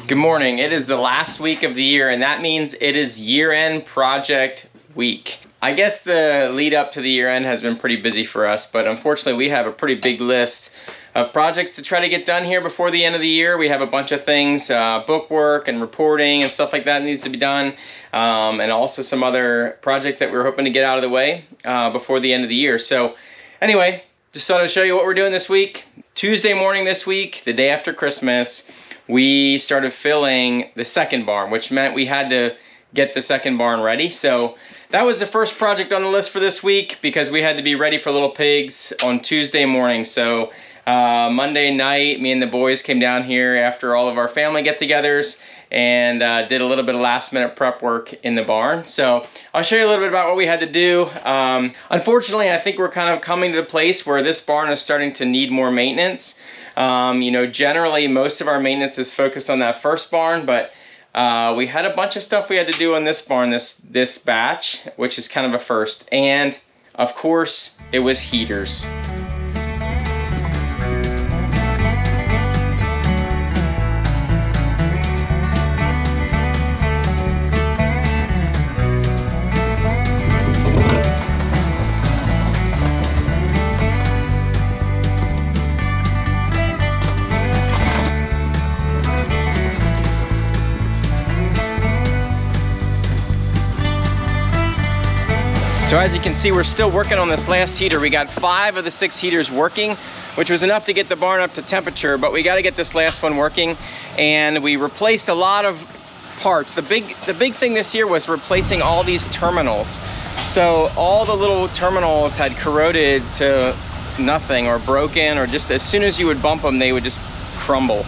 Good morning. It is the last week of the year, and that means it is year-end project week. I guess the lead up to the year-end has been pretty busy for us, but unfortunately we have a pretty big list of projects to try to get done here before the end of the year. We have a bunch of things, book work and reporting and stuff like that needs to be done, and also some other projects that we're hoping to get out of the way before the end of the year. So anyway, just thought I'd show you what we're doing this week. Tuesday morning this week, the day after Christmas, we started filling the second barn, which meant we had to get the second barn ready. So that was the first project on the list for this week because we had to be ready for little pigs on Tuesday morning. So Monday night, me and the boys came down here after all of our family get-togethers and did a little bit of last-minute prep work in the barn. So I'll show you a little bit about what we had to do. Unfortunately, I think we're kind of coming to the place where this barn is starting to need more maintenance. You know, generally most of our maintenance is focused on that first barn, but we had a bunch of stuff we had to do on this barn this batch, which is kind of a first. And of course, it was heaters. So as you can see, we're still working on this last heater. We got 5 of the 6 heaters working, which was enough to get the barn up to temperature, but we got to get this last one working. And we replaced a lot of parts. The big thing this year was replacing all these terminals. So all the little terminals had corroded to nothing or broken, or just as soon as you would bump them, they would just crumble.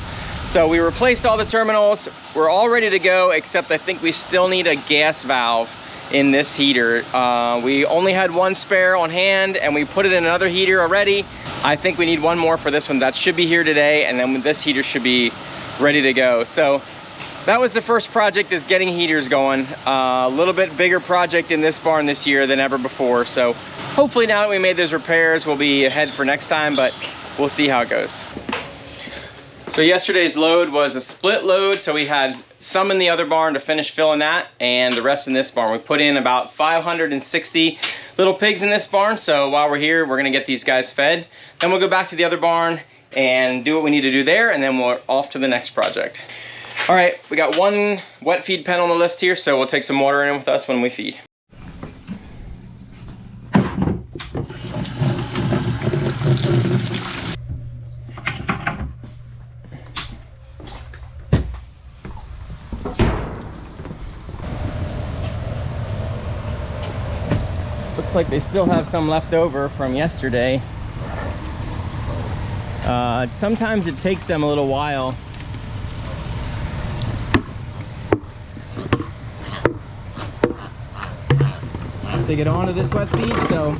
So we replaced all the terminals. We're all ready to go, except I think we still need a gas valve in this heater. We only had 1 spare on hand and we put it in another heater already. I think we need 1 more for this one. That should be here today, and then this heater should be ready to go. So that was the first project, is getting heaters going. A little bit bigger project in this barn this year than ever before. So hopefully now that we made those repairs, we'll be ahead for next time, but we'll see how it goes. So yesterday's load was a split load, so we had some in the other barn to finish filling that and the rest in this barn. We put in about 560 little pigs in this barn, so while we're here, we're gonna get these guys fed. Then we'll go back to the other barn and do what we need to do there, and then we're off to the next project. All right, we got 1 wet feed pen on the list here, so we'll take some water in with us when we feed. Looks like they still have some left over from yesterday. Sometimes it takes them a little while. To get onto this wet feed, so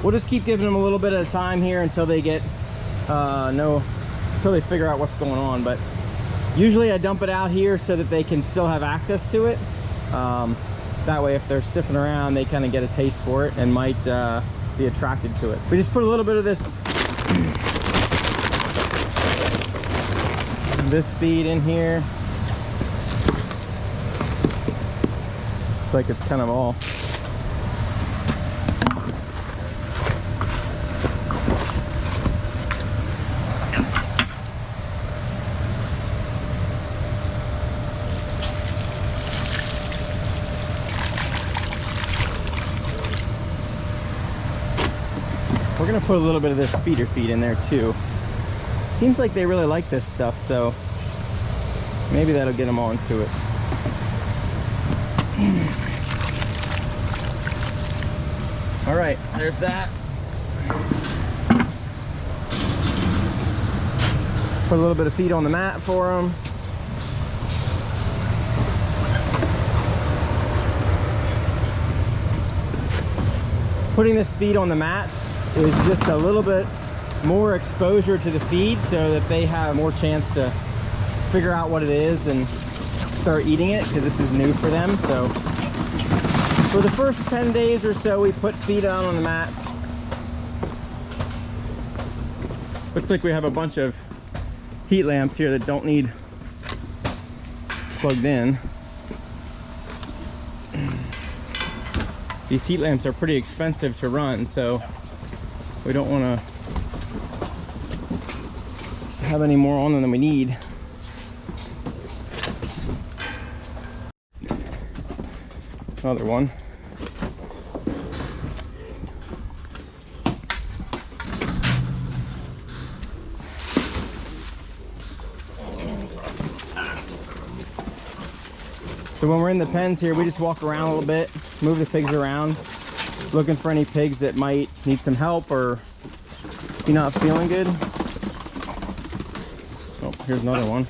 we'll just keep giving them a little bit at a time here until they get until they figure out what's going on. But usually I dump it out here so that they can still have access to it. That way, if they're stiffing around, they kind of get a taste for it and might be attracted to it. So we just put a little bit of this feed in here. It's like it's kind of all. We're gonna put a little bit of this feeder feed in there too. Seems like they really like this stuff, so maybe that'll get them onto it. All right, there's that. Put a little bit of feed on the mat for them. Putting this feed on the mats is just a little bit more exposure to the feed so that they have more chance to figure out what it is and start eating it, because this is new for them. So for the first 10 days or so, we put feed on the mats. Looks like we have a bunch of heat lamps here that don't need plugged in. These heat lamps are pretty expensive to run, so we don't want to have any more on them than we need. Another one. So when we're in the pens here, we just walk around a little bit, move the pigs around, looking for any pigs that might need some help or be not feeling good. Oh, here's another one.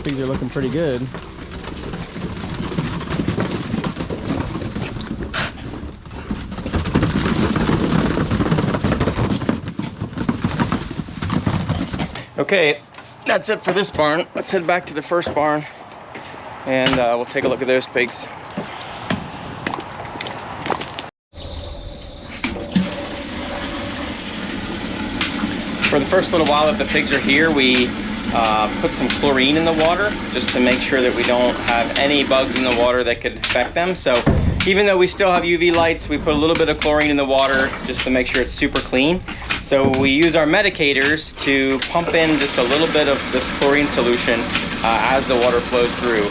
Pigs are looking pretty good. Okay, that's it for this barn. Let's head back to the first barn and we'll take a look at those pigs. For the first little while that the pigs are here, we put some chlorine in the water just to make sure that we don't have any bugs in the water that could affect them. So even though we still have UV lights, we put a little bit of chlorine in the water just to make sure it's super clean. So we use our medicators to pump in just a little bit of this chlorine solution as the water flows through.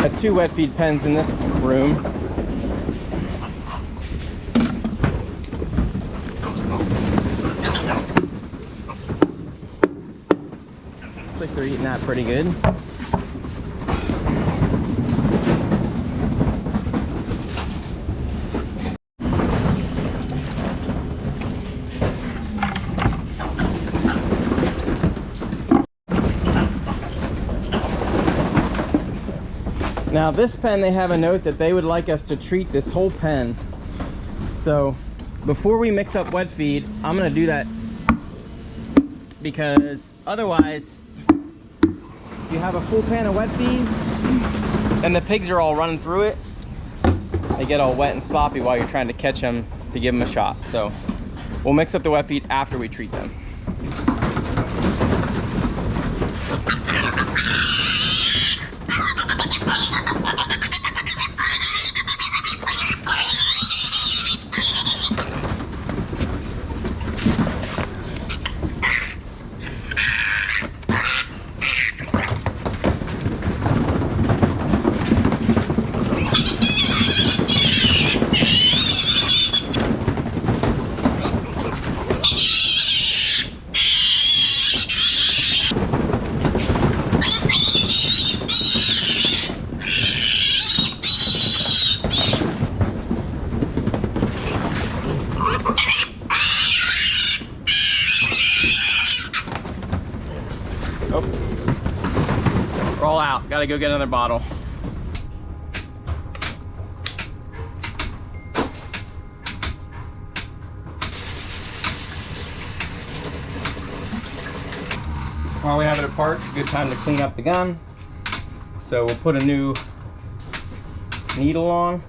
Got 2 wet feed pens in this room. Looks like they're eating that pretty good. Now this pen, they have a note that they would like us to treat this whole pen. So before we mix up wet feed, I'm gonna do that because otherwise, if you have a full pan of wet feed and the pigs are all running through it, they get all wet and sloppy while you're trying to catch them to give them a shot. So we'll mix up the wet feed after we treat them. We're all out. Gotta go get another bottle. While we have it apart, it's a good time to clean up the gun. So we'll put a new needle on.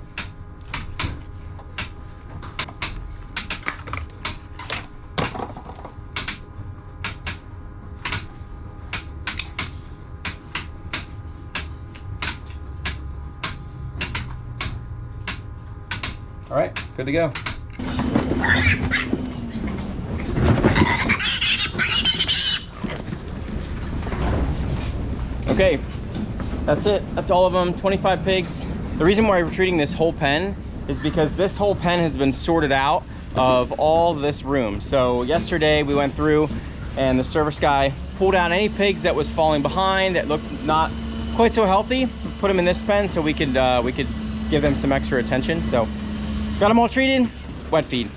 All right, good to go. Okay, that's it. That's all of them, 25 pigs. The reason why we're treating this whole pen is because this whole pen has been sorted out of all this room. So yesterday we went through and the service guy pulled out any pigs that was falling behind that looked not quite so healthy, put them in this pen so we could give them some extra attention. So got them all treated, wet feed.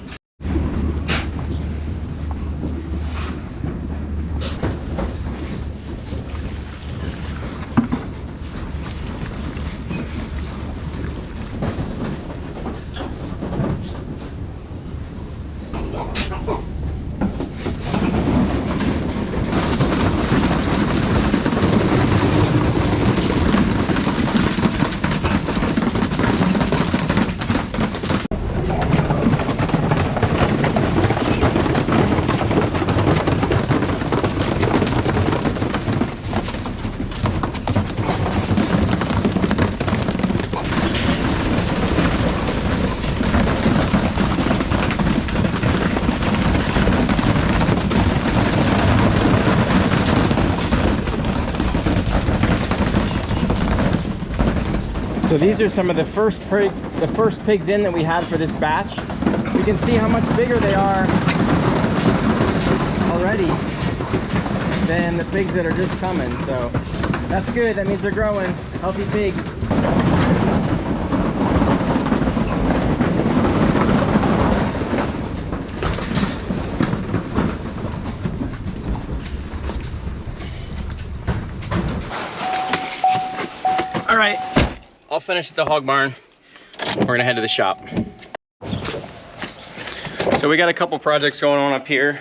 So these are some of the first pigs in that we had for this batch. You can see how much bigger they are already than the pigs that are just coming. So that's good. That means they're growing. Healthy pigs. All right. I'll finish at the hog barn. We're gonna head to the shop. So we got a couple projects going on up here.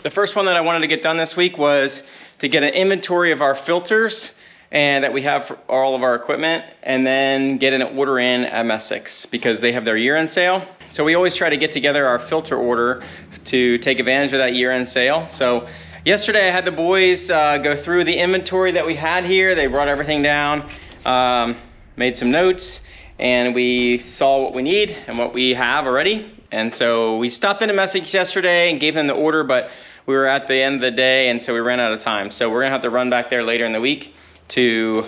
The first one that I wanted to get done this week was to get an inventory of our filters and that we have for all of our equipment, and then get an order in at Messick's because they have their year-end sale. So we always try to get together our filter order to take advantage of that year-end sale. So yesterday I had the boys go through the inventory that we had here. They brought everything down, made some notes, and we saw what we need and what we have already. And so we stopped in at Messick's yesterday and gave them the order, but we were at the end of the day and so we ran out of time. So we're gonna have to run back there later in the week to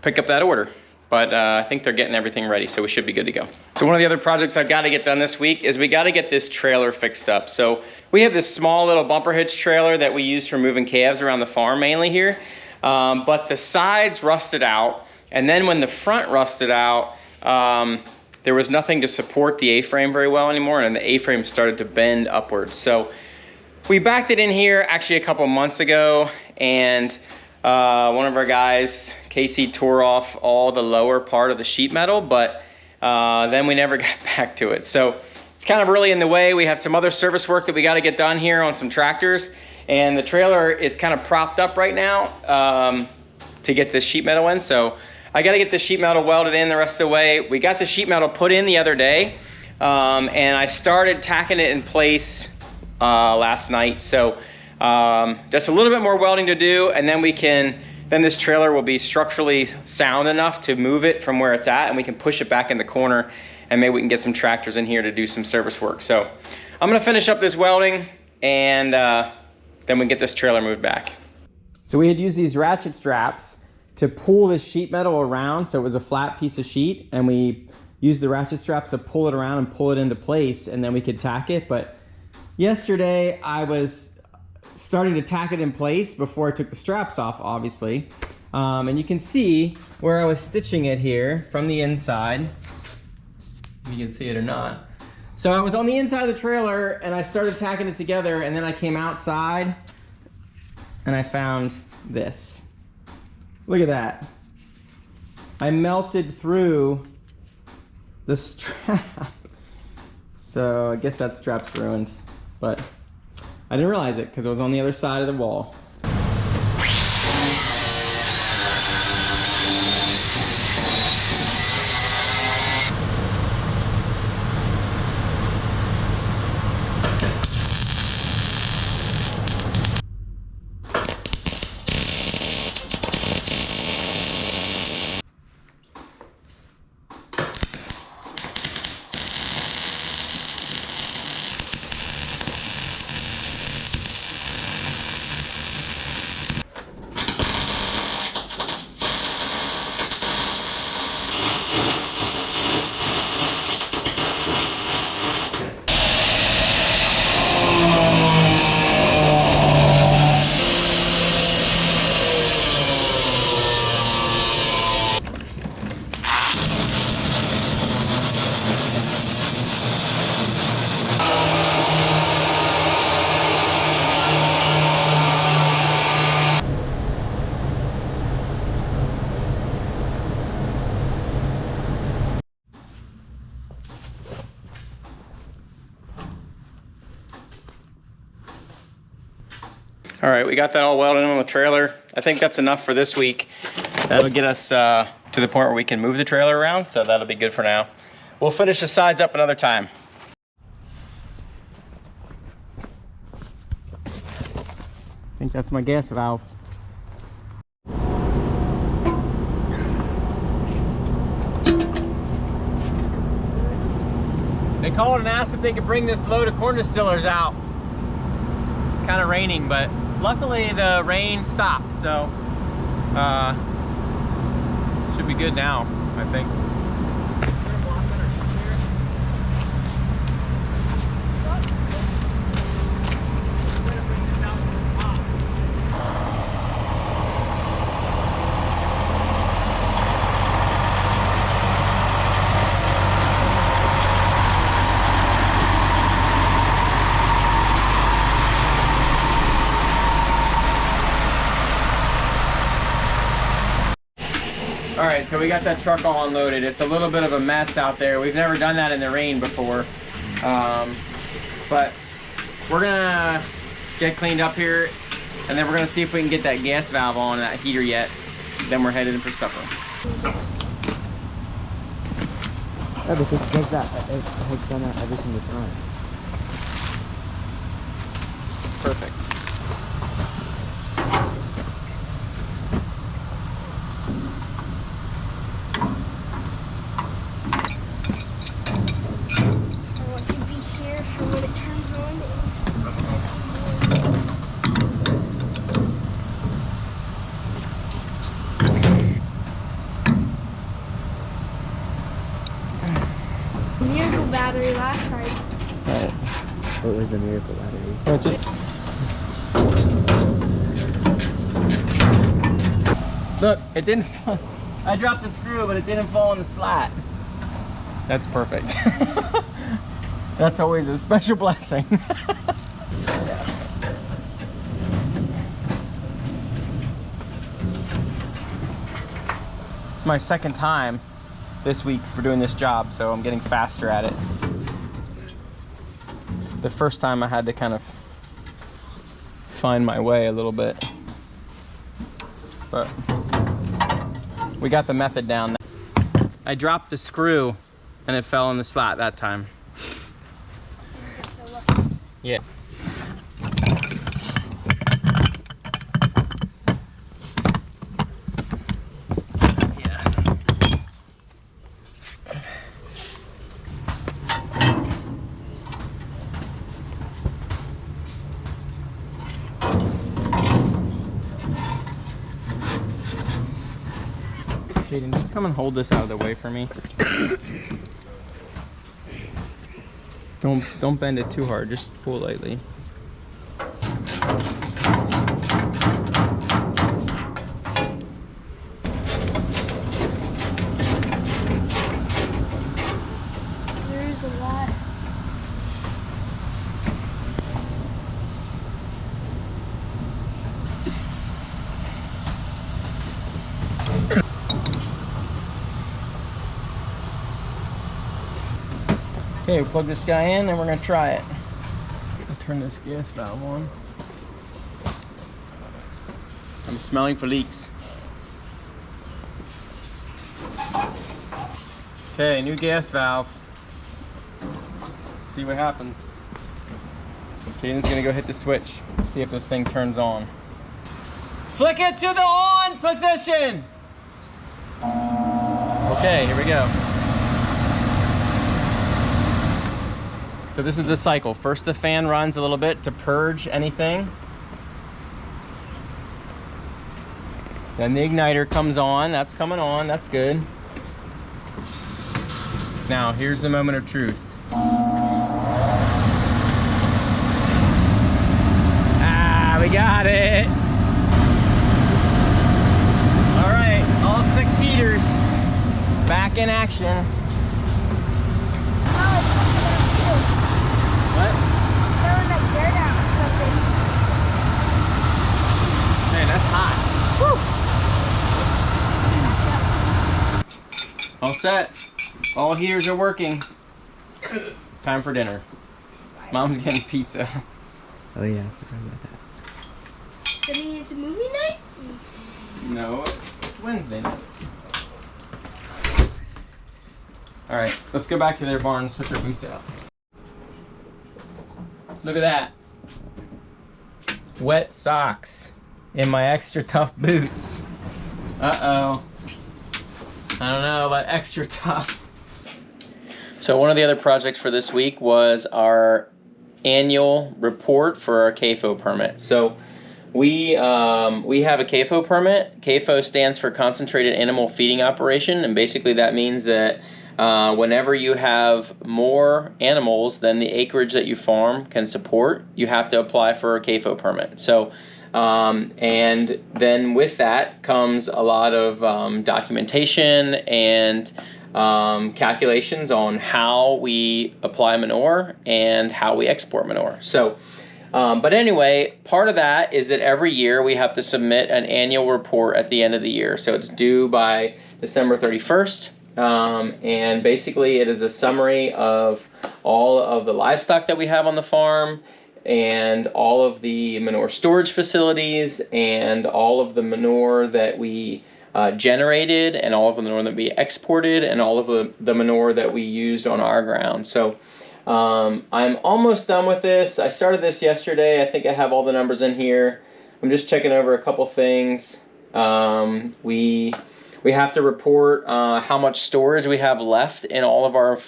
pick up that order. But I think they're getting everything ready, so we should be good to go. So one of the other projects I've got to get done this week is we got to get this trailer fixed up. So we have this small little bumper hitch trailer that we use for moving calves around the farm mainly here. But the sides rusted out, and then when the front rusted out, there was nothing to support the A-frame very well anymore, and the A-frame started to bend upwards. So we backed it in here actually a couple months ago, and one of our guys, Casey, tore off all the lower part of the sheet metal, but then we never got back to it. So it's kind of really in the way. We have some other service work that we got to get done here on some tractors, and the trailer is kind of propped up right now to get this sheet metal in. So I got to get the sheet metal welded in the rest of the way. We got the sheet metal put in the other day, and I started tacking it in place last night. So just a little bit more welding to do, and then this trailer will be structurally sound enough to move it from where it's at, and we can push it back in the corner, and maybe we can get some tractors in here to do some service work. So I'm gonna finish up this welding, and then we get this trailer moved back. So we had used these ratchet straps to pull this sheet metal around, so it was a flat piece of sheet, and we used the ratchet straps to pull it around and pull it into place, and then we could tack it. But yesterday I was starting to tack it in place before I took the straps off, obviously. And you can see where I was stitching it here from the inside. If you can see it or not. So I was on the inside of the trailer and I started tacking it together, and then I came outside and I found this. Look at that. I melted through the strap. So I guess that strap's ruined, but I didn't realize it because it was on the other side of the wall. All right, we got that all welded in on the trailer. I think that's enough for this week. That'll get us to the point where we can move the trailer around, so that'll be good for now. We'll finish the sides up another time. I think that's my gas valve. They called and asked if they could bring this load of corn distillers out. It's kind of raining, but luckily the rain stopped, so should be good now, I think. All right, so we got that truck all unloaded. It's a little bit of a mess out there. We've never done that in the rain before. But we're gonna get cleaned up here, and then we're gonna see if we can get that gas valve on that heater yet. Then we're headed in for supper. Yeah, because it does that. It has done that every single time. Perfect. Miracle battery last time. Right. What was the miracle battery? Oh, it just... Look, it didn't fall. I dropped the screw, but it didn't fall in the slat. That's perfect. That's always a special blessing. It's my second time this week for doing this job, so I'm getting faster at it. The first time I had to kind of find my way a little bit, but we got the method down. I dropped the screw and it fell in the slat that time. So lucky. Yeah. Jaden, just come and hold this out of the way for me. Don't bend it too hard, just pull lightly. There's a lot. Okay, we'll plug this guy in and we're gonna try it. I'll turn this gas valve on. I'm smelling for leaks. Okay, new gas valve. Let's see what happens. Jaden's gonna go hit the switch, see if this thing turns on. Flick it to the on position! Okay, here we go. So this is the cycle. First the fan runs a little bit to purge anything. Then the igniter comes on. That's coming on. That's good. Now here's the moment of truth. Ah, we got it. All right, all 6 heaters back in action. What? Throwing like dirt out or something. Man, that's hot. Woo! All set. All heaters are working. Time for dinner. Mom's getting pizza. Oh yeah, I forgot about that. Does that mean it's a movie night? No, it's Wednesday night. All right, let's go back to their barn and switch our boots out. Look at that. Wet socks in my extra tough boots. Uh-oh. I don't know about extra tough. So one of the other projects for this week was our annual report for our CAFO permit. So we have a CAFO permit. CAFO stands for Concentrated Animal Feeding Operation, and basically that means that whenever you have more animals than the acreage that you farm can support, you have to apply for a CAFO permit. So, and then with that comes a lot of documentation and calculations on how we apply manure and how we export manure. So, but anyway, part of that is that every year we have to submit an annual report at the end of the year. So it's due by December 31st. And basically it is a summary of all of the livestock that we have on the farm and all of the manure storage facilities and all of the manure that we generated and all of the manure that we exported and all of the manure that we used on our ground. So I'm almost done with this. I started this yesterday. I think I have all the numbers in here. I'm just checking over a couple things. We have to report how much storage we have left in all of our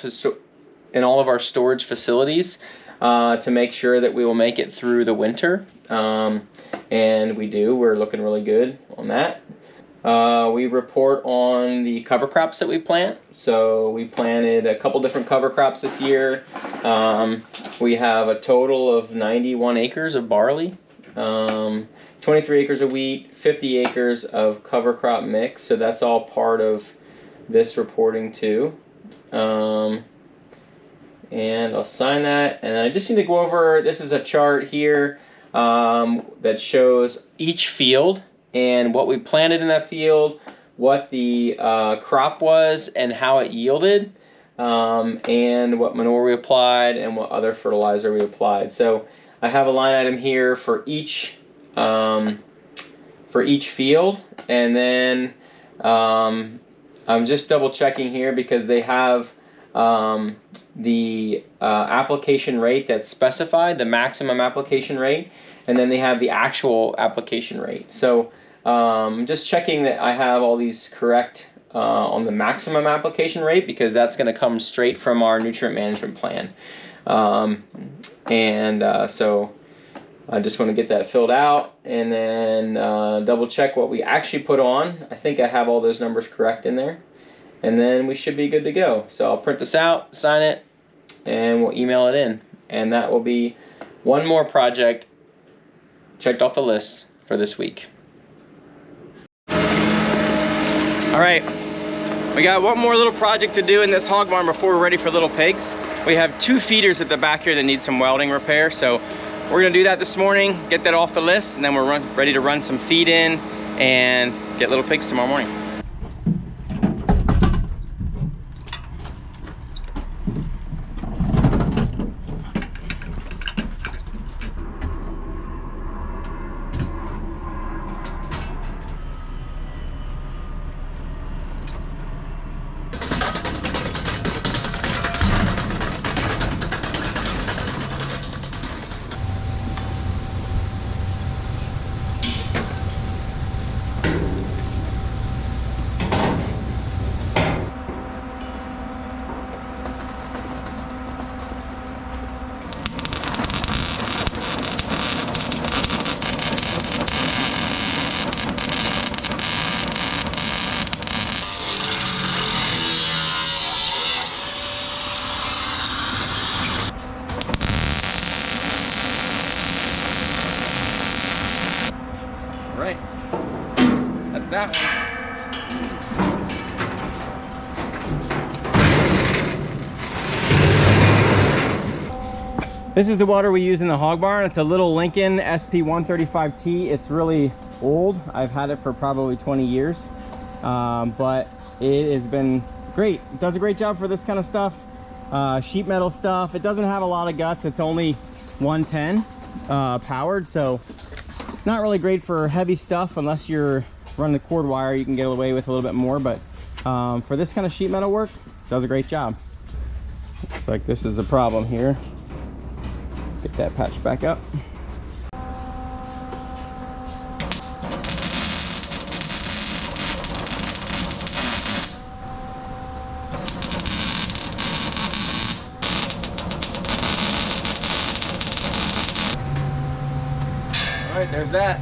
storage facilities to make sure that we will make it through the winter. And we do. We're looking really good on that. We report on the cover crops that we plant. So we planted a couple different cover crops this year. We have a total of 91 acres of barley. 23 acres of wheat, 50 acres of cover crop mix, so that's all part of this reporting too. And I'll sign that, and I just need to go over, this is a chart here that shows each field and what we planted in that field, what the crop was and how it yielded, and what manure we applied and what other fertilizer we applied. So I have a line item here for each field, and then I'm just double checking here because they have the application rate that's specified, the maximum application rate, and then they have the actual application rate. So just checking that I have all these correct on the maximum application rate, because that's going to come straight from our nutrient management plan. So I just want to get that filled out and then double check what we actually put on. I think I have all those numbers correct in there. And then we should be good to go. So I'll print this out, sign it, and we'll email it in. And that will be one more project checked off the list for this week. All right, we got one more little project to do in this hog barn before we're ready for little pigs. We have 2 feeders at the back here that need some welding repair. So we're gonna do that this morning, get that off the list, and then we're ready to run some feed in and get little pigs tomorrow morning. Right, that's that one. This is the water we use in the hog barn. It's a little Lincoln SP135T. It's really old. I've had it for probably 20 years, but it has been great. It does a great job for this kind of stuff, sheet metal stuff. It doesn't have a lot of guts. It's only 110 powered, so Not really great for heavy stuff unless you're running the cord wire. You can get away with a little bit more, but for this kind of sheet metal work, does a great job. Looks like this is a problem here. Get that patch back up. All right, there's that.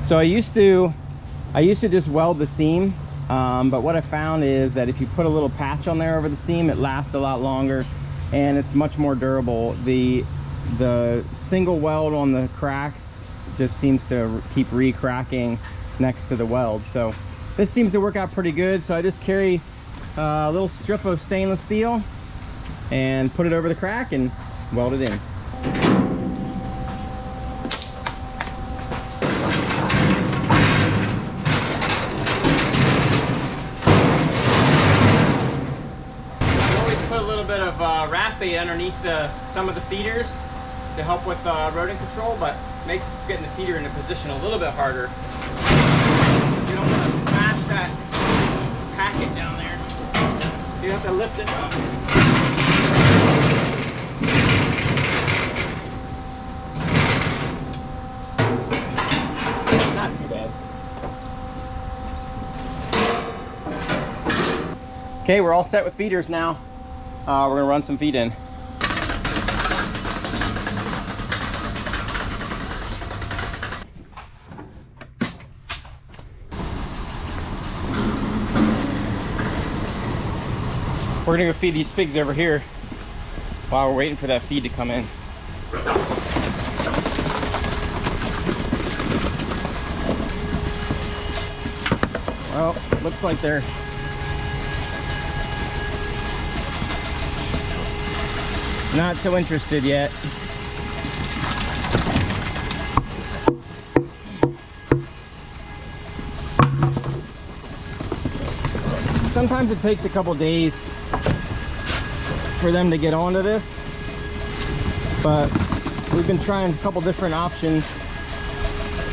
So I used to just weld the seam, but what I found is that if you put a little patch on there over the seam, it lasts a lot longer and it's much more durable. The single weld on the cracks just seems to keep re-cracking next to the weld. So this seems to work out pretty good. So I just carry a little strip of stainless steel and put it over the crack and weld it in. Wrap bait underneath some of the feeders to help with rodent control, but makes getting the feeder into position a little bit harder. You don't want to smash that packet down there. You have to lift it up. Not too bad. Okay, we're all set with feeders now. We're gonna run some feed in. We're gonna go feed these pigs over here while we're waiting for that feed to come in. Well, looks like they're not so interested yet. Sometimes it takes a couple days for them to get onto this, but we've been trying a couple different options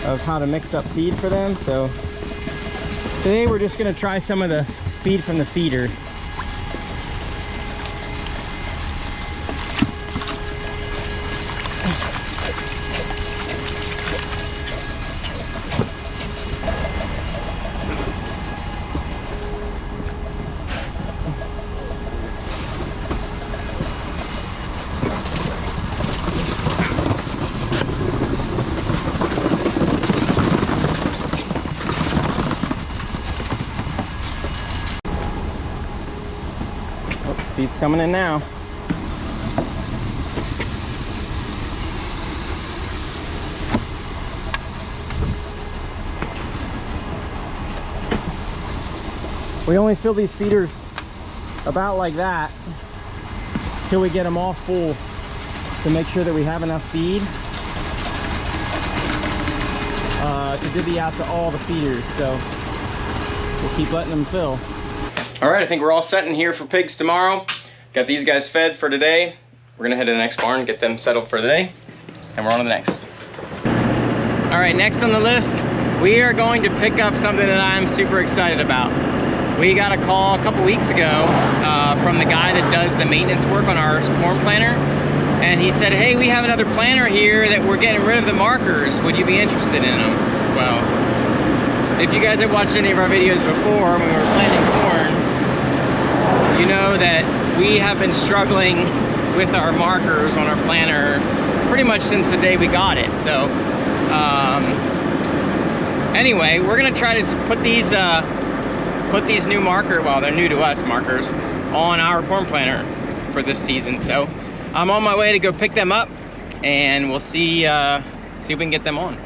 of how to mix up feed for them. So today we're just going to try some of the feed from the feeder. Feed's coming in now. We only fill these feeders about like that till we get them all full to make sure that we have enough feed to divvy out to all the feeders. So we'll keep letting them fill. All right, I think we're all set in here for pigs tomorrow. Got these guys fed for today. We're gonna head to the next barn, get them settled for the day, and we're on to the next. All right, next on the list, we are going to pick up something that I'm super excited about. We got a call a couple weeks ago from the guy that does the maintenance work on our corn planter, and he said, hey, we have another planter here that we're getting rid of the markers. Would you be interested in them? Well, if you guys have watched any of our videos before when we were planting corn, you know that we have been struggling with our markers on our planter pretty much since the day we got it. So anyway, we're gonna try to put these new well, they're new to us markers on our corn planter for this season. So I'm on my way to go pick them up, and we'll see if we can get them on.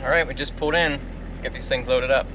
All right, we just pulled in. Let's get these things loaded up.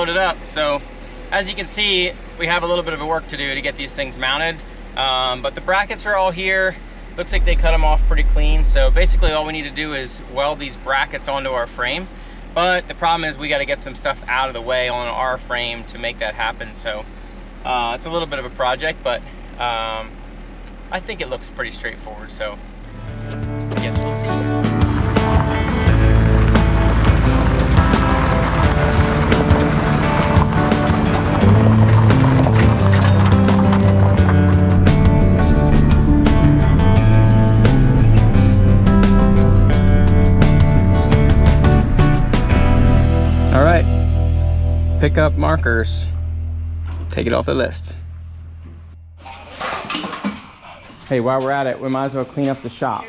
loaded up. So as you can see, we have a little bit of work to do to get these things mounted. But the brackets are all here. Looks like they cut them off pretty clean. So basically all we need to do is weld these brackets onto our frame. But the problem is we got to get some stuff out of the way on our frame to make that happen. So it's a little bit of a project, but I think it looks pretty straightforward. So I guess we'll see. All right, pick up markers, take it off the list. Hey, while we're at it, we might as well clean up the shop.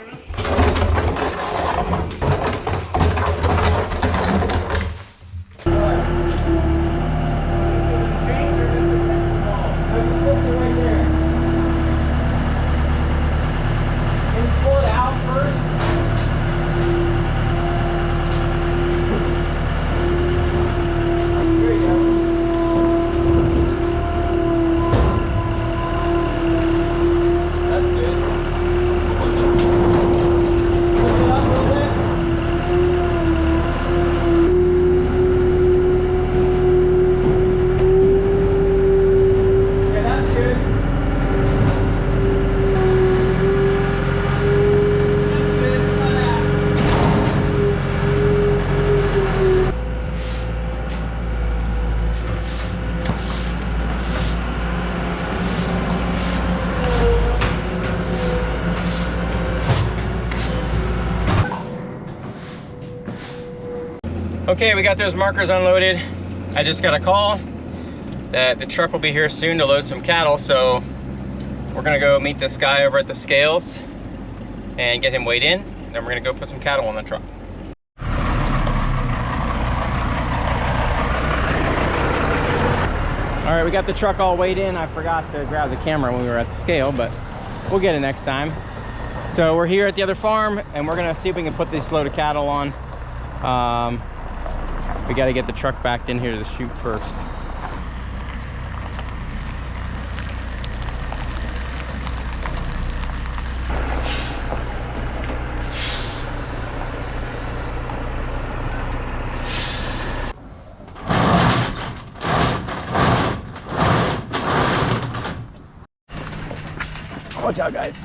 Okay, we got those markers unloaded. I just got a call that the truck will be here soon to load some cattle, so we're gonna go meet this guy over at the scales and get him weighed in. Then we're gonna go put some cattle on the truck. All right, we got the truck all weighed in. I forgot to grab the camera when we were at the scale, but we'll get it next time. So we're here at the other farm and we're gonna see if we can put this load of cattle on. We got to get the truck backed in here to the chute first. Watch out, guys.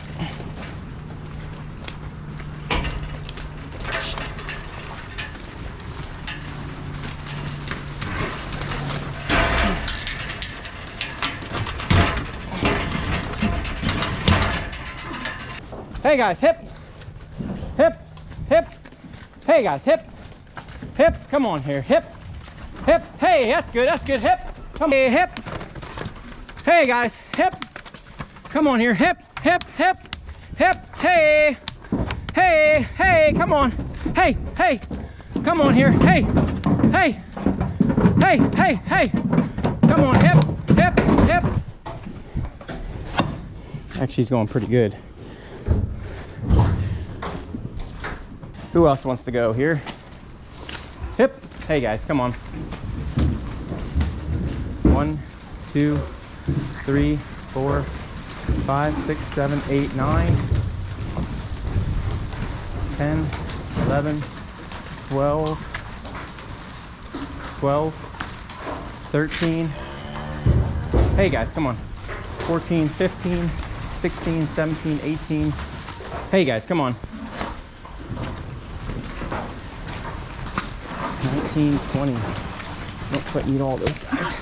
Hey guys, hip, hip, hip. Hey guys, hip, hip. Come on here, hip, hip. Hey, that's good, hip. Come on, hip. Hey guys, hip. Come on here, hip, hip, hip, hip. Hey, hey, hey, come on. Hey, hey, come on here. Hey, hey, hey, hey, hey. Come on, hip, hip, hip. Actually, he's going pretty good. Who else wants to go here? Hip. Hey guys, come on. 1, 2, 3, 4, 5, 6, 7, 8, 9, 10, 11, 12, 12, 13. Hey guys, come on. 14, 15, 16, 17, 18. Hey guys, come on. 19, 20. Don't quite need all those guys.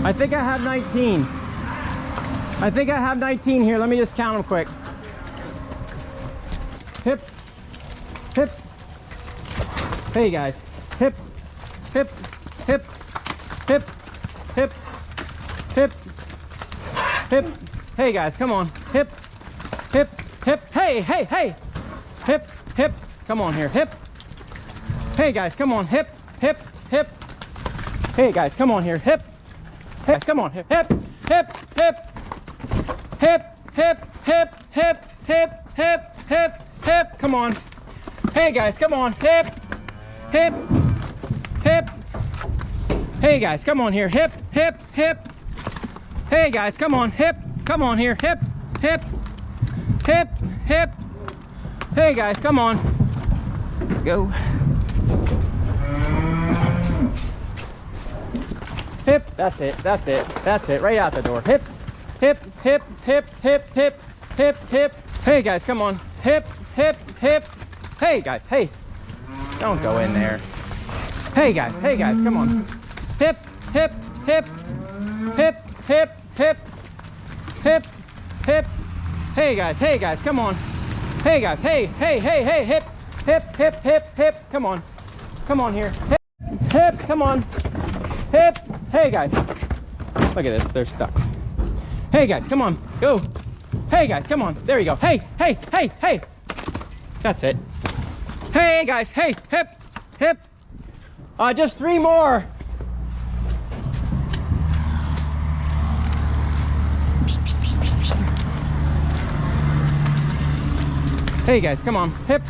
I think I have 19. I think I have 19 here. Let me just count them quick. Hip, hip. Hey guys. Hip, hip, hip, hip, hip, hip, hip. Hey guys, come on. Hip, hip, hip. Hey, hey, hey. Hip, hip. Come on here. Hip. Hey guys, come on. Hip, hip, hip. Hey guys, come on here. Hip. Hip, come on. Hip, hip, hip, hip. Hip, hip, hip, hip, hip, hip, hip, hip, come on. Hey guys, come on, hip, hip, hip. Hey guys, come on here, hip, hip, hip. Hey guys, come on, hip, come on here, hip, hip, hip, hip. Hey guys, come on. Go. Hip, that's it, that's it, that's it, right out the door. Hip, hip, hip, hip, hip, hip, hip, hip. Hey guys, come on. Hip, hip, hip. Hey guys, hey. Don't go in there. Hey guys, come on. Hip, hip, hip, hip, hip, hip, hip, hip. Hey guys, come on. Hey guys, hey, hip, hip, hip, hip, hip. Come on. Come on here. Hip, hip, come on. Hip. Hey guys. Look at this, they're stuck. Hey guys, come on, go. Hey guys, come on. There you go. Hey, hey, hey, hey. That's it. Hey guys, hey, hip, hip. Just 3 more. Hey guys, come on, hip.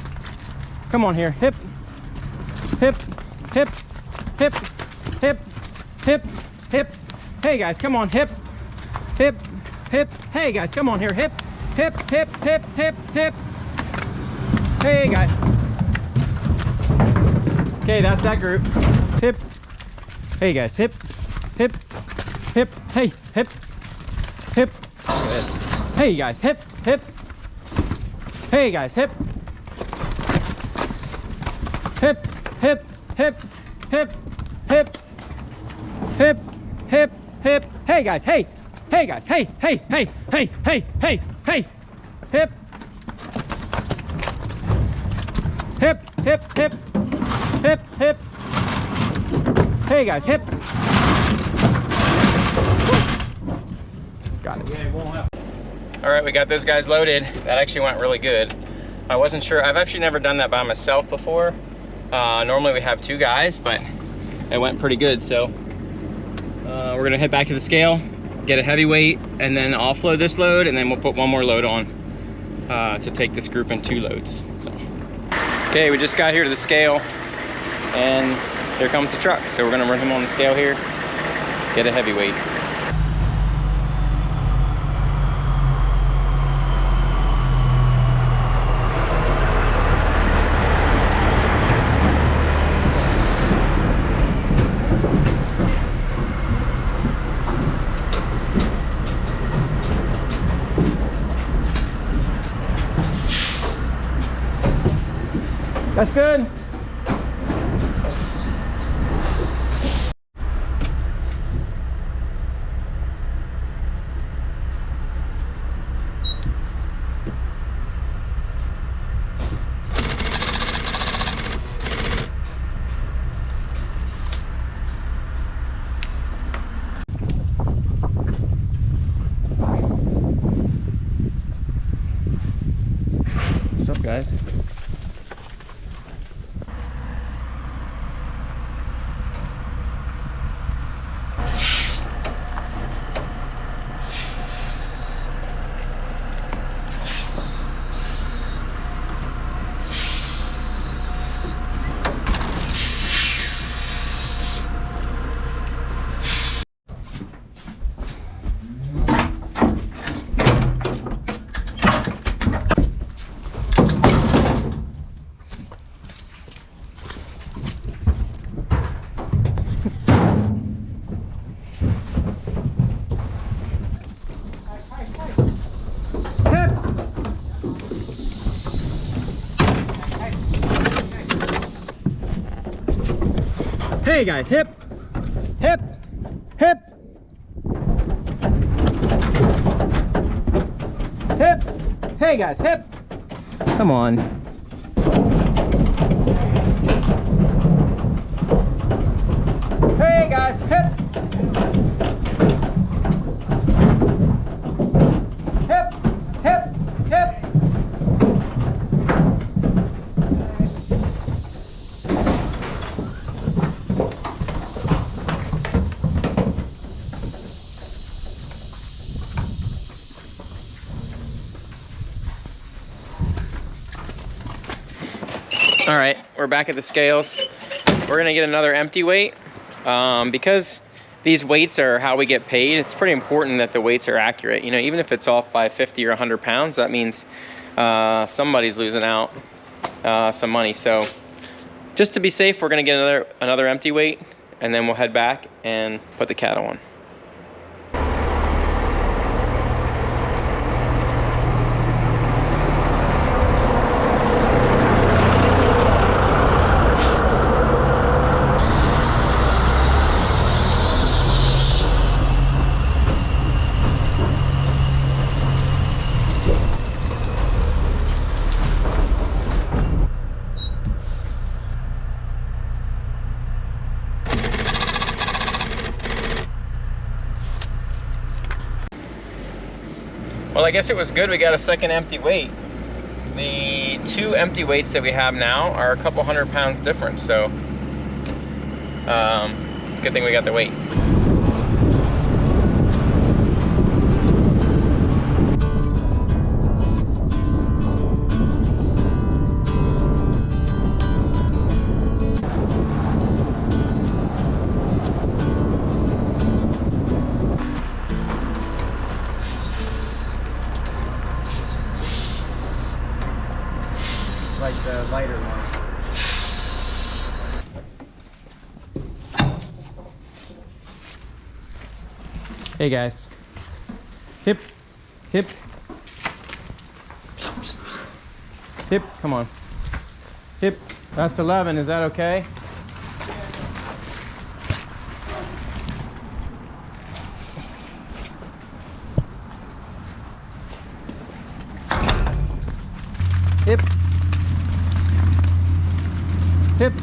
Come on here, hip, hip, hip, hip, hip, hip, hip. Hey guys, come on, hip, hip, hip. Hey guys, come on here, hip, hip, hip, hip, hip, hip. Hey guys. Okay, that's that group. Hip. Hey guys, hip, hip, hip. Hey, hip, hip. Look at this. Hey guys, hip, hip. Hey guys, hip, hip, hip, hip, hip, hip, hip, hip, hip. Hey guys, hey, hey guys, hey, hey, hey, hey, hey, hey, hey, hip, hip, hip, hip, hip, hip. Hey guys, hip. Got it. All right, we got those guys loaded. That actually went really good. I wasn't sure, I've actually never done that by myself before. Normally we have 2 guys, but it went pretty good. So we're gonna head back to the scale, get a heavy weight, and then offload this load, and then we'll put 1 more load on to take this group in 2 loads. So. Okay, we just got here to the scale, and here comes the truck. So we're gonna run him on the scale here, get a heavy weight. That's good. What's up, guys? Hey guys, hip, hip, hip, hip. Hey guys, hip. Come on. Hey guys, hip. Hip, hip, hip. All right, we're back at the scales. We're gonna get another empty weight. Because these weights are how we get paid, it's pretty important that the weights are accurate. You know, even if it's off by 50 or 100 pounds, that means somebody's losing out some money. So just to be safe, we're gonna get another empty weight, and then we'll head back and put the cattle on. Well, I guess it was good we got a second empty weight. The 2 empty weights that we have now are a couple 100 pounds different, so good thing we got the weight. Like the lighter one. Hey guys. Hip, hip. Hip, come on. Hip, that's 11, is that okay? Hip. Hip,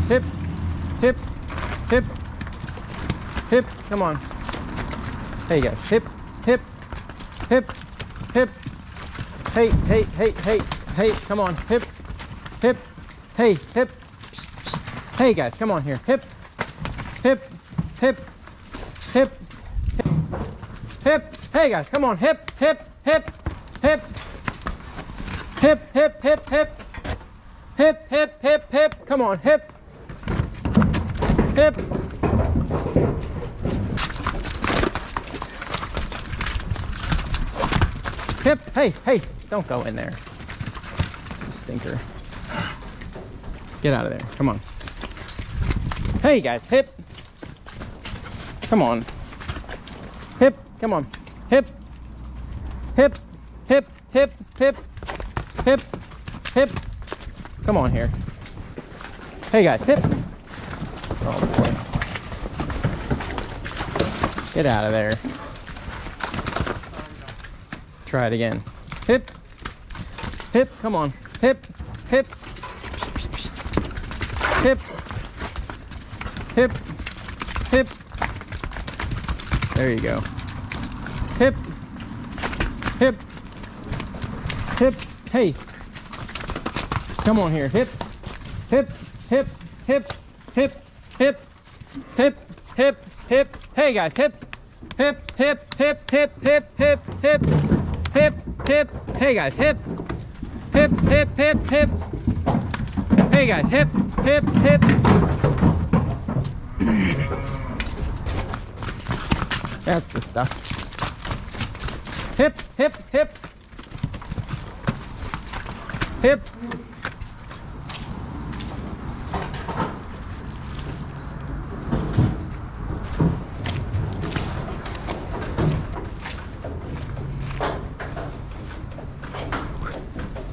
hip, hip, hip, hip, come on. Hey guys, hip, hip, hip, hip, hey, hey, hey, hey, hey, come on, hip, hip, hey, hip, hey guys, come on here, hip, hip, hip, hip, hip, hey guys, come on, hip, hip, hip, hip, hip, hip, hip, hip. Hip, hip, hip, hip, come on, hip, hip. Hip, hey, hey, don't go in there. You stinker. Get out of there, come on. Hey guys, hip. Come on. Hip, come on. Hip, hip, hip, hip, hip, hip, hip. Come on here. Hey guys, hip. Oh boy. Get out of there. Try it again. Hip. Hip, come on. Hip, hip. Hip. Hip. Hip. There you go. Hip. Hip. Hip. Hey. Come on here, hip, hip, hip, hip, hip, hip, hip, hip, hip. Hey guys, hip, hip, hip, hip, hip, hip, hip, hip, hip, hip. Hey guys, hip, hip, hip, hip, hip. Hey guys, hip, hip, hip. That's the stuff. Hip, hip, hip, hip.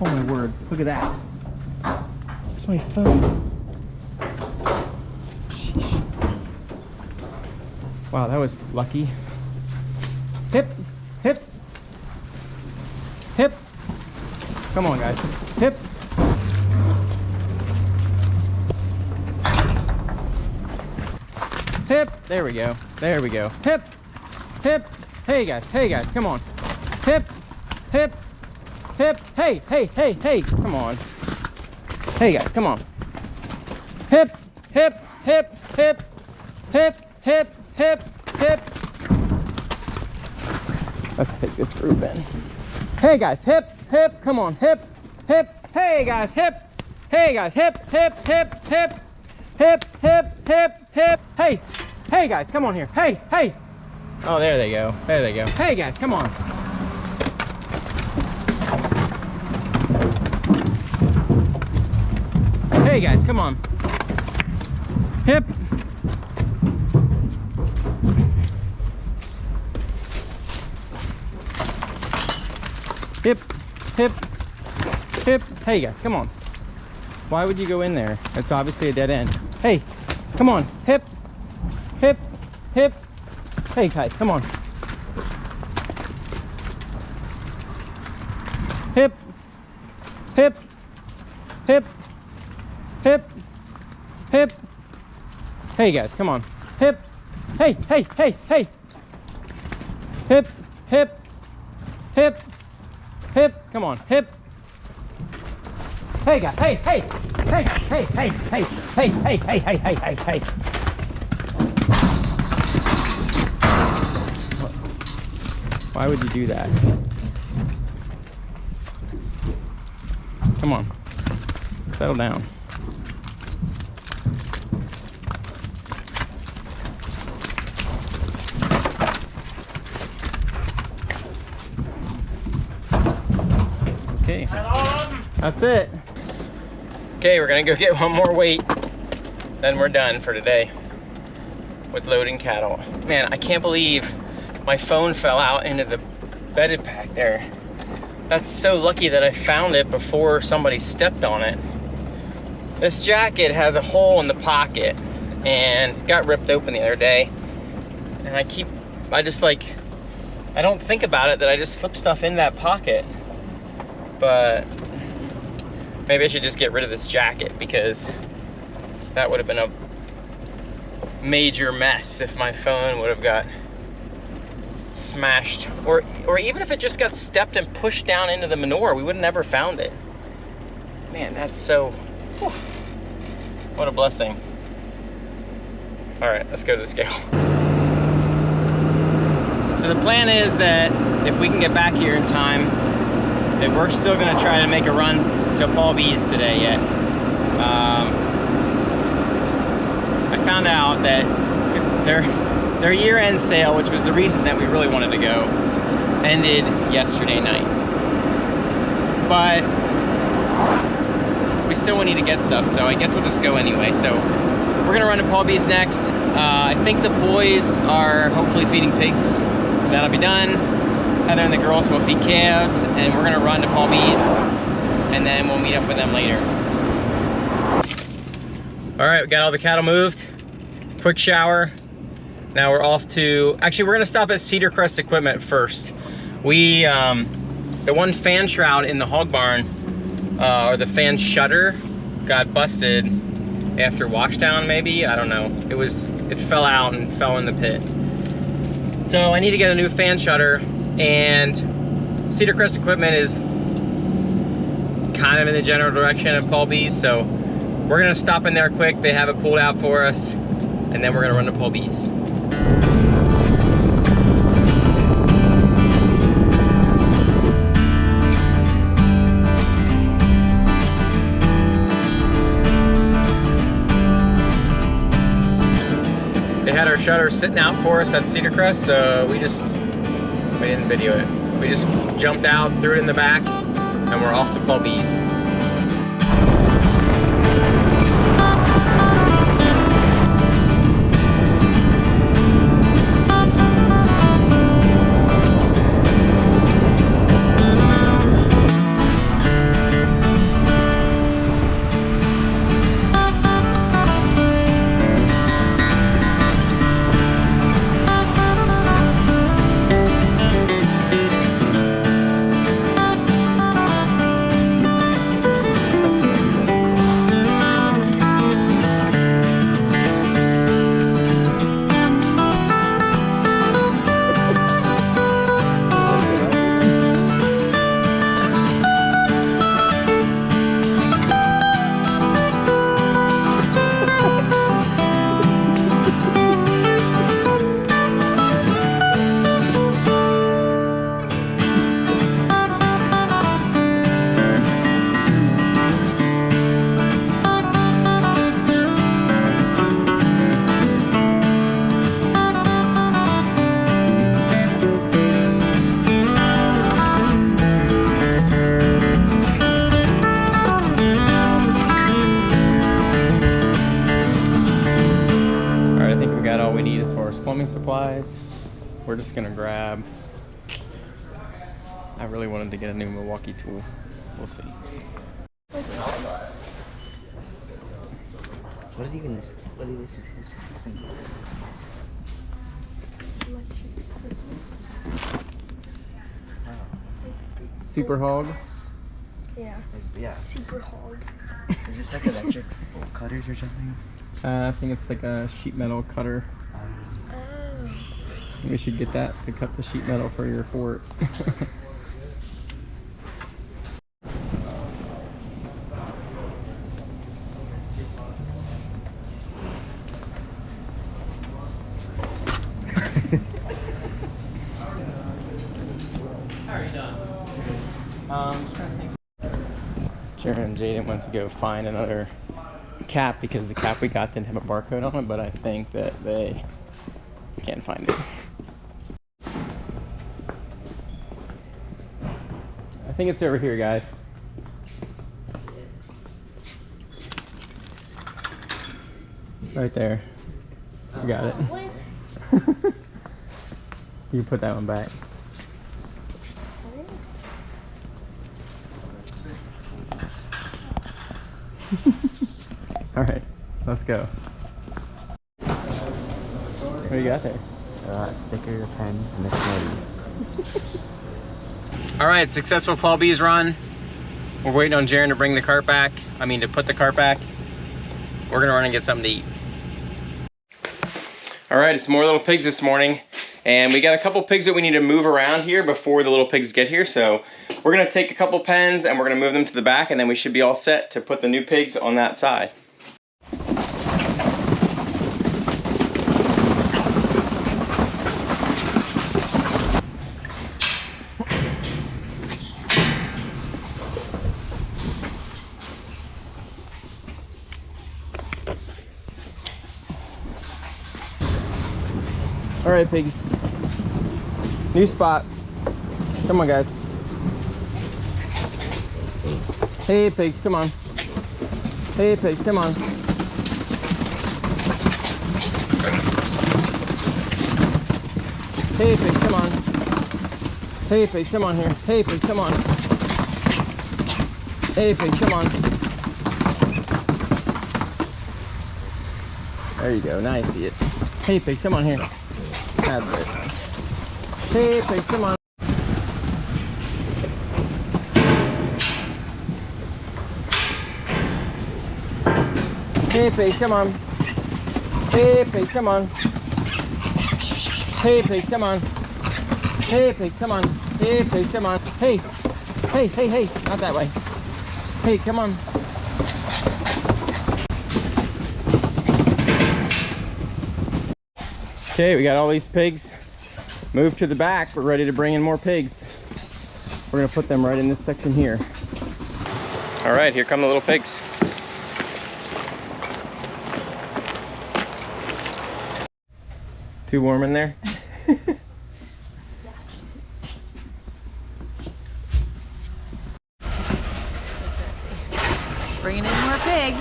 Oh my word, look at that. It's my phone. Sheesh. Wow, that was lucky. Hip, hip, hip. Come on, guys. Hip. Hip. There we go. There we go. Hip, hip. Hey, guys, come on. Hip, hip. Hip, hey, hey, hey, hey, come on. Hey guys, come on. Hip, hip, hip, hip, hip, hip, hip, hip. Let's take this group in. Hey guys, hip, hip, come on, hip, hip, hey guys, hip, Hey guys, hip, hip, hip, hip, hip, hip, hip, hip. Hey, hey guys, come on here. Hey, hey. Oh, there they go. There they go. Hey guys, come on. Hey guys, come on. Hip. Hip, hip, hip. Hey guys, come on. Why would you go in there? It's obviously a dead end. Hey, come on. Hip, hip, hip. Hey guys, come on. Hip, hip, hip, hip, hip. Hey guys, come on. Hip, hey, hey, hey, hey. Hip, hip, hip, hip. Come on, hip. Hey guys, hey, hey, hey, hey, hey, hey, hey, hey, hey, hey, hey, hey, hey. Why would you do that? Come on, settle down. Okay, that's it. Okay, we're gonna go get one more weight, then we're done for today with loading cattle. Man, I can't believe my phone fell out into the bedded pack there. That's so lucky that I found it before somebody stepped on it. This jacket has a hole in the pocket and got ripped open the other day. And I don't think about it that I just slip stuff in that pocket. But maybe I should just get rid of this jacket, because that would have been a major mess if my phone would have got smashed, or even if it just got stepped and pushed down into the manure, we would have never found it. Man, that's so, whew, what a blessing. All right, let's go to the scale. So the plan is that if we can get back here in time, that we're still gonna try to make a run to Paul B's today yet. I found out that their year-end sale, which was the reason that we really wanted to go, ended yesterday night. But we still need to get stuff, so I guess we'll just go anyway. So we're gonna run to Paul B's next. I think the boys are hopefully feeding pigs, so that'll be done. Heather and the girls will feed calves, and we're gonna run to Paul B's, and then we'll meet up with them later. All right, we got all the cattle moved. Quick shower. Now we're off to, actually we're gonna stop at Cedar Crest Equipment first. We, the one fan shroud in the hog barn, or the fan shutter, got busted after washdown maybe, I don't know. It fell out and fell in the pit. So I need to get a new fan shutter, and Cedar Crest Equipment is kind of in the general direction of Paul B's, so we're gonna stop in there quick. They have it pulled out for us, and then we're gonna run to Paul B's. They had our shutter sitting out for us at Cedar Crest, so we didn't video it. We just jumped out, threw it in the back, and we're off to Paul B's. supplies. We're just gonna grab, I really wanted to get a new Milwaukee tool. We'll see. What is even this? What is this thing? Super Hog. Yeah. Yeah. Super hog. Is this like electric cutters or something? I think it's like a sheet metal cutter. Oh. We should get that to cut the sheet metal for your fort. How are you doing? Jared and Jaden went to go find another cap because the cap we got didn't have a barcode on it, but I think that they can't find it. I think it's over here, guys. Right there. You got it. What? You can put that one back. All right, let's go. What do you got there? Sticker, pen, and this one. All right, successful Paul B's run. We're waiting on Jaron to bring the cart back. To put the cart back. We're gonna run and get something to eat. All right, it's more little pigs this morning. And we got a couple pigs that we need to move around here before the little pigs get here. So we're gonna take a couple pens and we're gonna move them to the back, and then we should be all set to put the new pigs on that side. All right, pigs. New spot. Come on, guys. Hey, pigs, come on. Hey, pigs, come on. Hey, pigs, come on. Hey, pigs, come on here. Hey, pigs, come on. Hey, pigs, come on. There you go. Now I see it. Hey, pigs, come on here. That's it. Hey, pigs, come on. Hey, pigs, come on. Hey, pigs, come on. Hey, pigs, come on. Hey, pigs, come on. Hey, pigs, come on. Hey, hey, hey, hey. Not that way. Hey, come on. Okay, we got all these pigs moved to the back. We're ready to bring in more pigs. We're gonna put them right in this section here. All right, here come the little pigs. Too warm in there? Bringing in more pigs.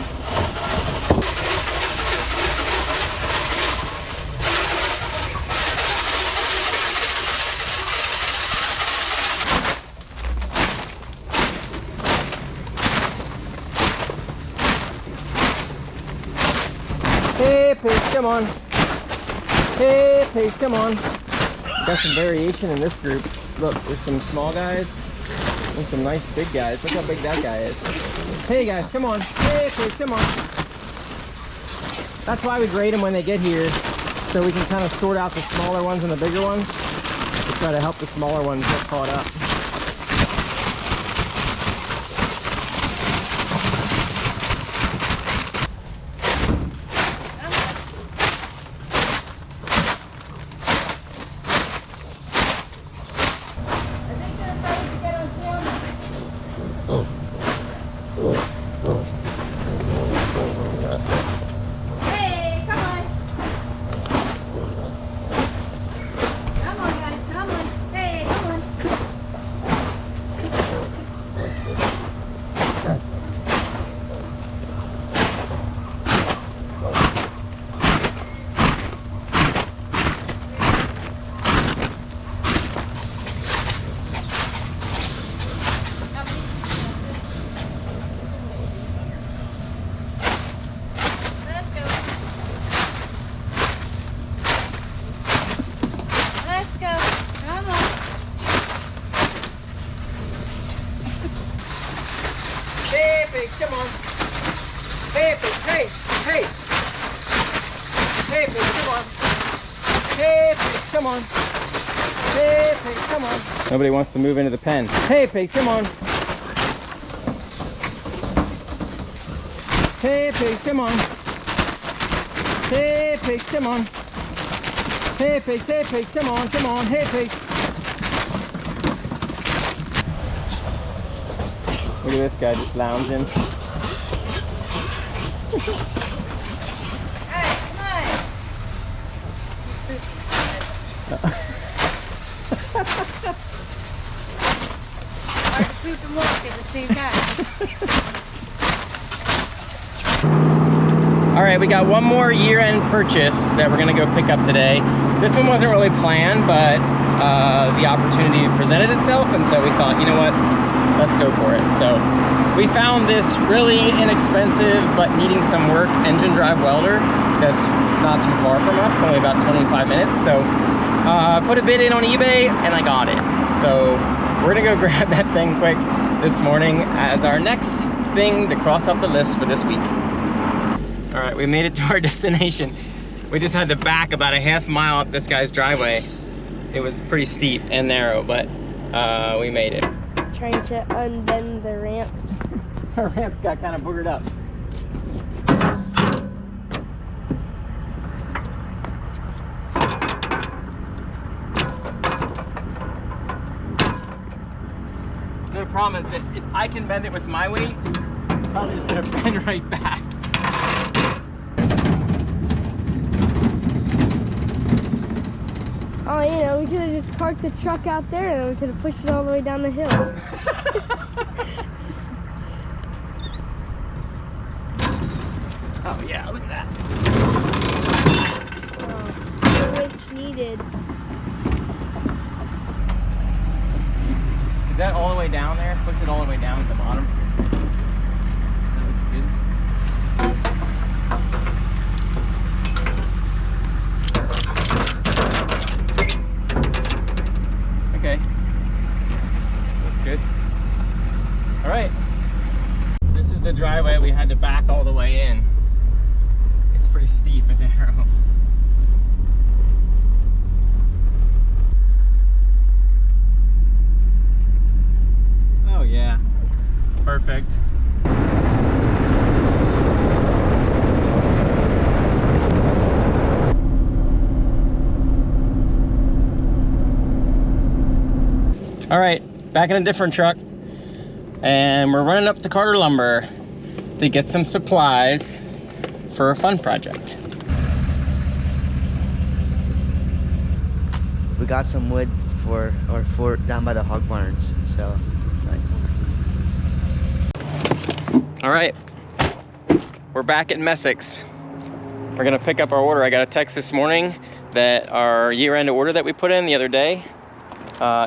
Hey, pigs, come on. Hey, pigs, come on. Got some variation in this group. Look, there's some small guys and some nice big guys. Look how big that guy is. Hey, guys, come on. Hey, pigs, come on. That's why we grade them when they get here, so we can kind of sort out the smaller ones and the bigger ones to try to help the smaller ones get caught up. Hey, come on. Come on, guys, come on. Hey, come on. pigs, come on. Hey, pigs, hey, hey. Hey, pigs, come on. Hey, pigs, come on. Hey, pigs, come on. Nobody wants to move into the pen. Hey, pigs, come on. Hey, pigs, come on. Hey, pigs, come on. Hey, pigs, come on, come on. Hey, pigs. Look at this guy just lounging. Alright, come on. Hard to poop and walk at the same time. All right, we got one more year-end purchase that we're gonna go pick up today. This one wasn't really planned, but the opportunity presented itself, and so we thought, you know what, let's go for it. So we found this really inexpensive but needing some work engine drive welder that's not too far from us, only about 25 minutes. So put a bid in on eBay and I got it. So we're gonna go grab that thing quick this morning as our next thing to cross off the list for this week. All right, we made it to our destination. We just had to back about a half mile up this guy's driveway. It was pretty steep and narrow, but we made it. Trying to unbend the ramp. Our ramp's got kind of boogered up. The problem is that if I can bend it with my weight, it's probably just gonna bend right back. Oh, you know, we could have just parked the truck out there and then we could have pushed it all the way down the hill. Oh yeah, look at that. No winch needed. Is that all the way down there? Push it all the way down at the bottom. That looks good. Okay. Looks good. All right. This is the driveway we had to back all the way in. It's pretty steep and narrow. Oh yeah, perfect. All right, back in a different truck, and we're running up to Carter Lumber to get some supplies for a fun project. We got some wood for down by the hog barns, so Nice. All right, we're back at Messick's. We're gonna pick up our order. I got a text this morning that our year-end order that we put in the other day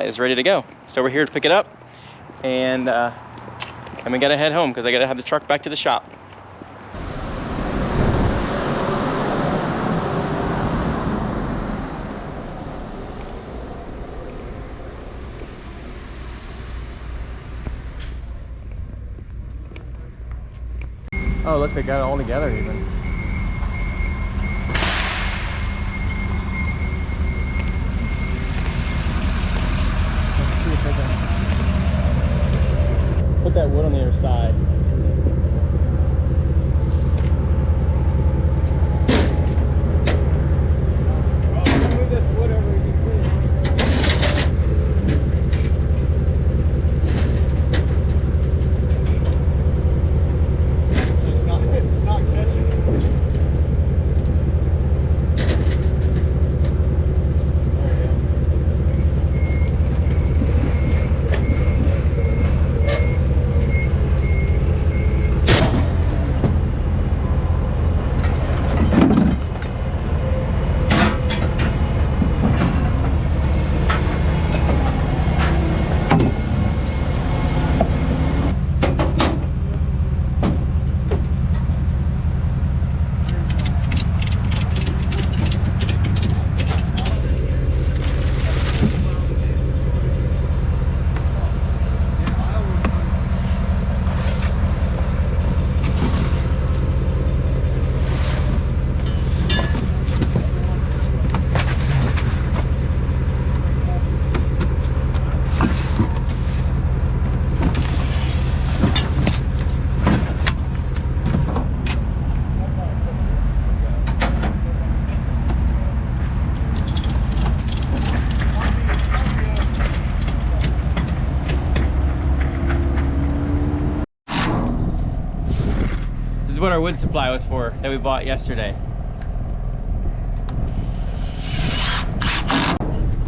is ready to go. So we're here to pick it up, and we gotta head home because I gotta have the truck back to the shop. Oh, look, they got it all together even. Let's see if they can put that wood on the other side. Well, move this wood over, you can see. It's not catching. There you go. what our wood supply was for that we bought yesterday.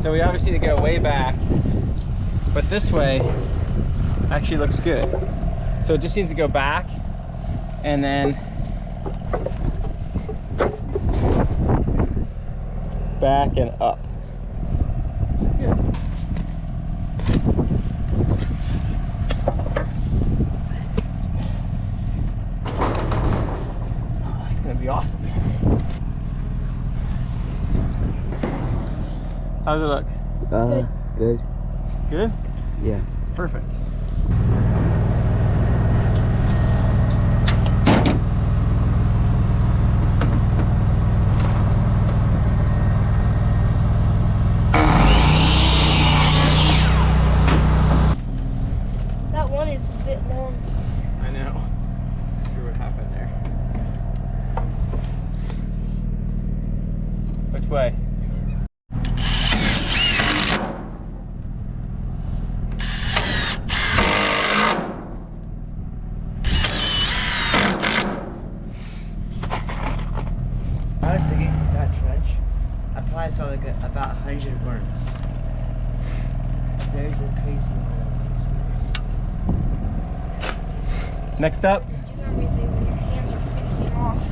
So we obviously need to go way back, but this way actually looks good. So it just needs to go back and then back and up. Which is good. Oh, it's gonna be awesome. How's it look? Good. Good? Yeah. Perfect. That one is a bit long. I know. Not sure what happened there. Which way? I was digging that trench. I probably saw like about 100 worms. There's a crazy one. Next up. Do everything when your hands are freezing off.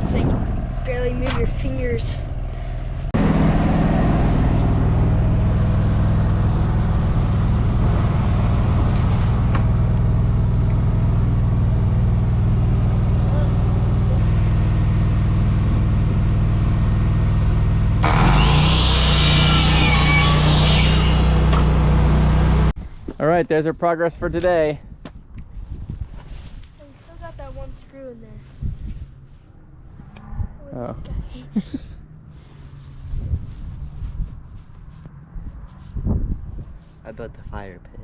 It's like you barely move your fingers. All right, there's our progress for today. Oh, we still got that one screw in there. Oh. I built the fire pit.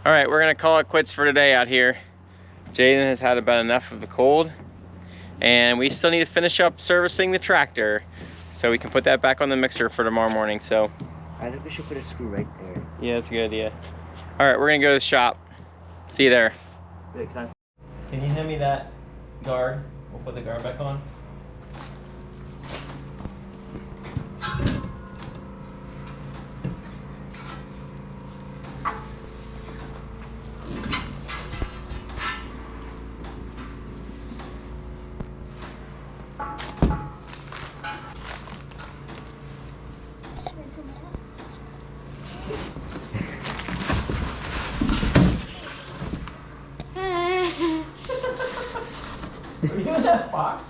All right, we're gonna call it quits for today out here. Jaden has had about enough of the cold, and we still need to finish up servicing the tractor so we can put that back on the mixer for tomorrow morning. So I think we should put a screw right there. yeah, that's a good idea. All right, we're gonna go to the shop. See you there. Wait, can I? Can you hand me that guard? We'll put the guard back on. Are you in that box?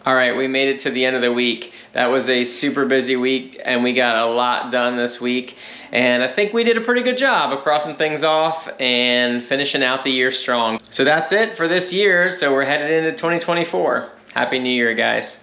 All right, we made it to the end of the week. That was a super busy week and we got a lot done this week. And I think we did a pretty good job of crossing things off and finishing out the year strong. So that's it for this year. So we're headed into 2024. Happy New Year, guys.